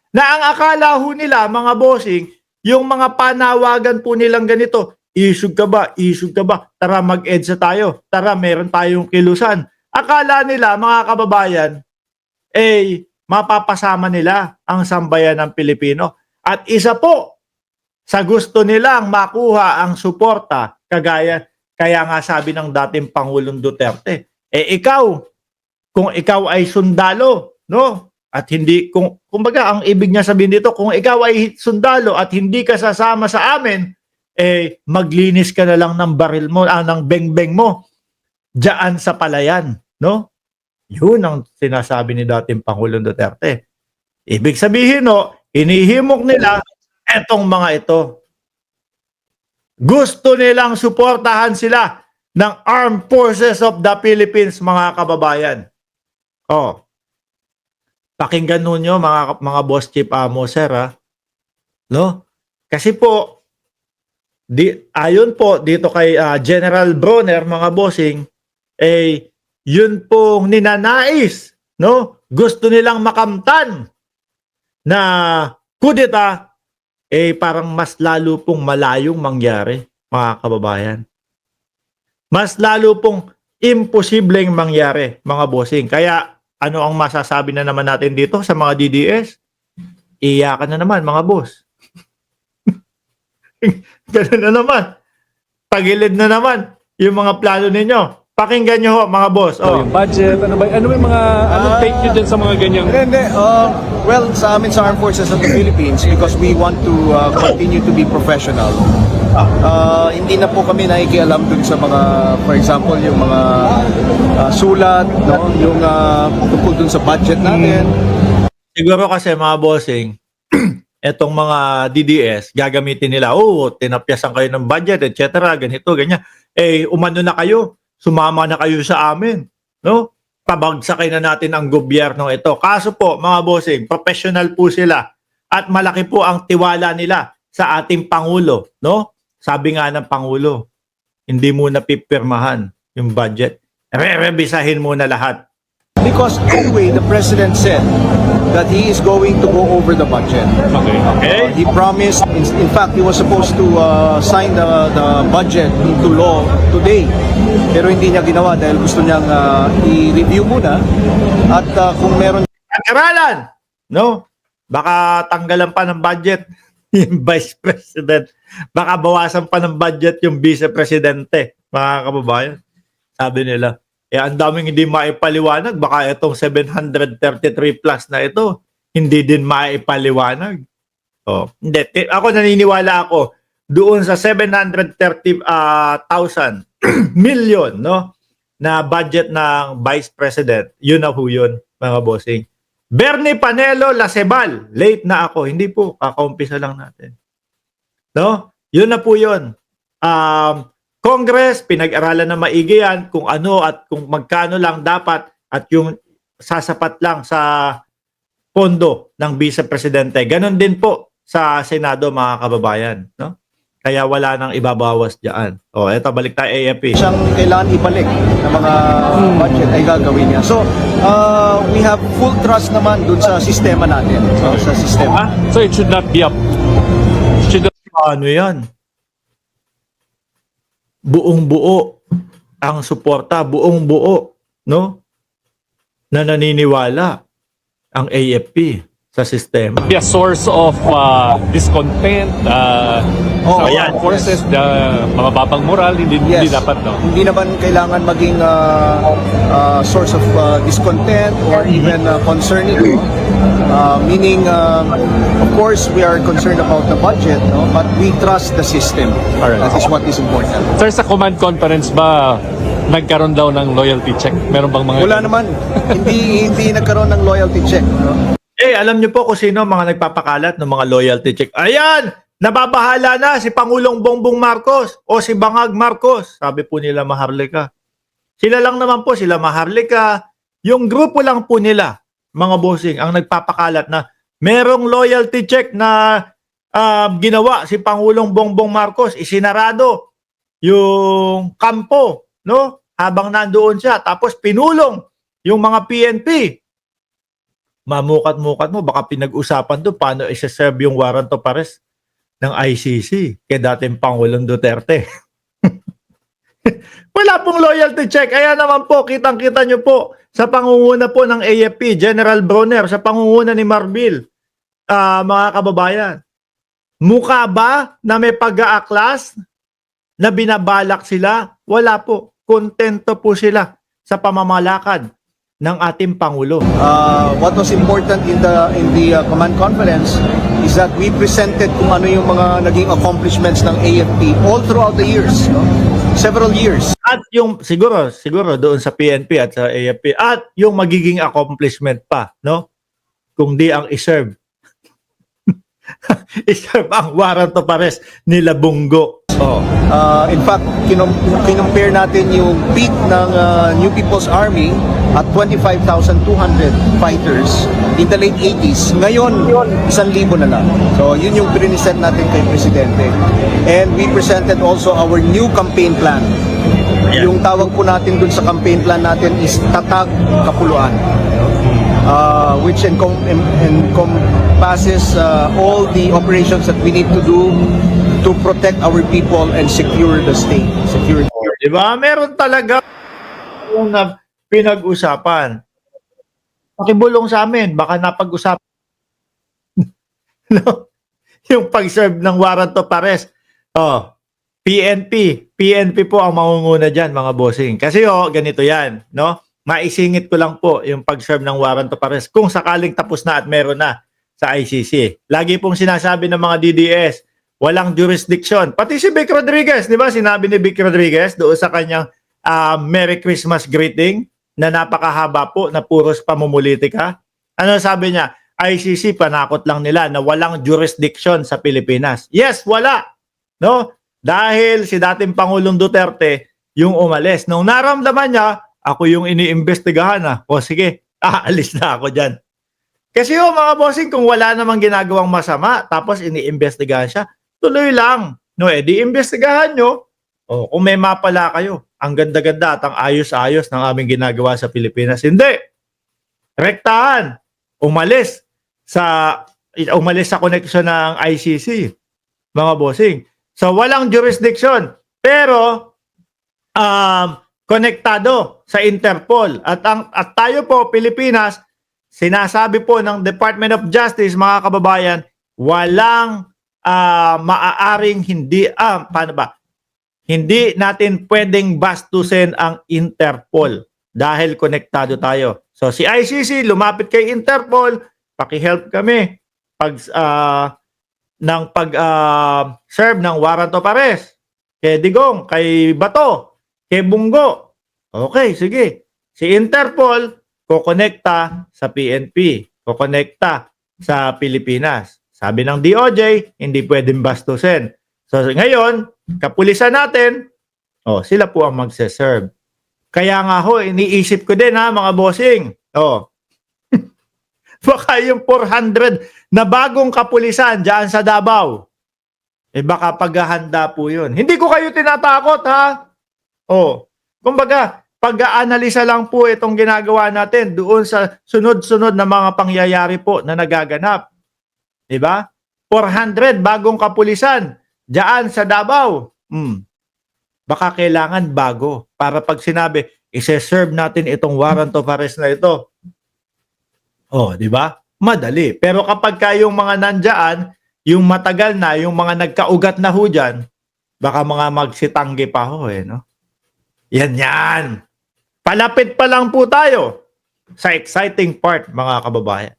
Na ang akala ho nila, mga bossing, yung mga panawagan po nilang ganito, isug ka ba? Isug ka ba? Tara mag-EDSA tayo. Tara meron tayong kilusan. Akala nila, mga kababayan, mapapasama nila ang sambayan ng Pilipino. At isa po sa gusto nilang makuha ang suporta, kaya nga sabi ng dating Pangulong Duterte, ikaw, kung ikaw ay sundalo, no? At hindi, kumbaga, ang ibig niya sabihin dito, kung ikaw ay sundalo at hindi ka sasama sa amin, maglinis ka na lang ng baril mo, ng beng-beng mo, diyan sa palayan, no? Yun ang sinasabi ni dating Pangulong Duterte. Ibig sabihin, no, hinihimok nila etong mga ito. Gusto nilang suportahan sila ng Armed Forces of the Philippines, mga kababayan. Oh. Pakinggan ninyo mga boss chief amo, sir, ha? No? Kasi po, ayon po dito kay General Bronner, mga bossing, yun pong ninanais, no? Gusto nilang makamtan na kudeta, parang mas lalo pong malayong mangyari, mga kababayan. Mas lalo pong imposibleng mangyari, mga bossing. Kaya, ano ang masasabi na naman natin dito sa mga DDS? Iyakan na naman, mga boss. Ganun na naman. Tagilid na naman yung mga plano ninyo. Pakinggan nyo ho, mga boss. Yung budget, ano yung mga, anong take nyo dyan sa mga ganyang? Hindi. Well, sa amin sa Armed Forces of the Philippines, because we want to continue to be professional, hindi na po kami nakikialam dun sa mga, for example, yung mga sulat, no? Yung tungkol dun sa budget natin. Siguro kasi, mga bossing, etong mga DDS, gagamitin nila, tinapyasan kayo ng budget, etc., ganito, ganyan. Umano na kayo, sumama na kayo sa amin, no? Pabagsakin na natin ang gobyerno ito. Kaso po, mga bossing, professional po sila at malaki po ang tiwala nila sa ating Pangulo, no? Sabi nga ng Pangulo, hindi muna pipirmahan yung budget. Revisahin muna lahat. Because anyway, the President said that he is going to go over the budget. Okay. He promised, in fact, he was supposed to sign the budget into law today. Pero hindi niya ginawa dahil gusto niyang i-review muna. At kung meron... Pag-aralan, no? Baka tanggalan pa ng budget yung Vice President. Baka bawasan pa ng budget yung Vice Presidente, mga kababayan. Sabi nila. Ang daming hindi maipaliwanag. Baka itong 733 plus na ito, hindi din maipaliwanag. Hindi. Ako naniniwala ako doon sa 730,000 million, no, na budget ng Vice President. Yun na po yun, mga bossing. Bernie Panelo Lasebal. Late na ako. Hindi po. Kakaumpisa lang natin. No? Yun na po yun. Congress, pinag-aralan na maigi yan kung ano at kung magkano lang dapat at yung sasapat lang sa pondo ng Vice Presidente. Ganon din po sa Senado, mga kababayan. No? Kaya wala nang ibabawas dyan. Eto, balik tayo AFP. Siyang kailangan ibalik ng mga budget ay gagawin niya. So, we have full trust naman dun sa sistema natin. Sa sistema. So it should not be up. Ano yan? Buong-buo ang suporta, buong-buo, no? Na naniniwala ang AFP sa sistema. Be a source of discontent sa ayan. forces, mga babang moral, hindi dapat, no? Hindi naman kailangan maging source of discontent or even concern ito. Meaning, of course, we are concerned about the budget, no? But we trust the system. Alright. That is what is important. Sir, sa command conference ba, nagkaroon daw ng loyalty check? Meron bang mga... Wala naman. hindi nagkaroon ng loyalty check. No? Alam niyo po kung sino mga nagpapakalat ng mga loyalty check. Ayan! Nababahala na si Pangulong Bongbong Marcos o si Bangag Marcos. Sabi po nila Maharlika. Sila lang naman po, sila Maharlika. Yung grupo lang po nila, mga bossing, ang nagpapakalat na merong loyalty check na ginawa si Pangulong Bongbong Marcos. Isinarado yung kampo, no? Habang nandoon siya. Tapos pinulong yung mga PNP. Mamukat-mukat mo, baka pinag-usapan doon paano isa-serve yung warrant of arrest ng ICC kay dating Pangulong Duterte. Wala pong loyalty check. Kaya naman po, kitang-kita nyo po sa pangunguna po ng AFP, General Bronner, sa pangunguna ni Marbil, mga kababayan. Mukha ba na may pag-aaklas na binabalak sila? Wala po. Kontento po sila sa pamamalakad ng ating Pangulo. What was important in the command conference is that we presented kung ano yung mga naging accomplishments ng AFP all throughout the years, no? Several years. At yung siguro doon sa PNP at sa AFP at yung magiging accomplishment pa, no? Kung di ang iserve. Iserve ang warrant of arrest nila Bungo. Oh. In fact, kinumpare natin yung peak ng New People's Army at 25,200 fighters in the late 80s. Ngayon, 1,000 na lang. So, yun yung present natin kay Presidente. And we presented also our new campaign plan. Yeah. Yung tawag po natin dun sa campaign plan natin is Tatag Kapuluan. Which encompasses all the operations that we need to do to protect our people and secure the state. Diba? Meron talaga yung pinag-usapan. Pakibulong sa amin, baka napag-usapan. No? Yung pag-serve ng warrant of arrest. Oh, PNP po ang mangunguna dyan, mga bossing. Kasi ganito yan, no? Maisingit ko lang po yung pag-serve ng warrant of arrest kung sakaling tapos na at meron na sa ICC. Lagi pong sinasabi ng mga DDS, walang jurisdiction. Pati si Vic Rodriguez, di ba? Sinabi ni Vic Rodriguez doon sa kanyang Merry Christmas greeting na napakahaba po na puros pamumulitika. Ano sabi niya? ICC, panakot lang nila na walang jurisdiction sa Pilipinas. Yes, wala. No? Dahil si dating Pangulong Duterte yung umalis. Nung naramdaman niya, ako yung iniimbestigahan. O sige, aalis na ako dyan. Kasi mga bossing, kung wala namang ginagawang masama, tapos iniimbestigahan siya, tuloy lang. No, di imbestigahan nyo. O, kung may mapala kayo, ang ganda-ganda at ang ayos-ayos ng aming ginagawa sa Pilipinas. Hindi. Rektahan. Umalis sa connection ng ICC. Mga bossing. So, walang jurisdiction. Pero, konektado sa Interpol. At tayo po, Pilipinas, sinasabi po ng Department of Justice, mga kababayan, walang maaaring hindi natin pwedeng bastusin ang Interpol dahil konektado tayo. So si ICC lumapit kay Interpol, paki-help kami serve ng warrant of arrest kay Digong, kay Bato, kay Bungo. Okay, sige. Si Interpol kokonekta sa PNP, kokonekta sa Pilipinas. Sabi ng DOJ, hindi pwedeng bastusin. So ngayon, kapulisan natin, sila po ang magse-serve. Kaya nga iniisip ko din mga bossing. Baka yung 400 na bagong kapulisan dyan sa Davao, baka paghahanda po yun. Hindi ko kayo tinatakot, ha? Kumbaga, pag-aanalisa lang po itong ginagawa natin doon sa sunod-sunod na mga pangyayari po na nagaganap. Diba? 400 bagong kapulisan diyan sa Davao. Baka kailangan bago para pag sinabi, ise-serve natin itong warrant of arrest na ito. Diba? Madali. Pero kapag kayong mga nandyan, yung matagal na, yung mga nagkaugat na ho dyan, baka mga magsitanggi pa no? Yan. Palapit pa lang po tayo sa exciting part, mga kababayan.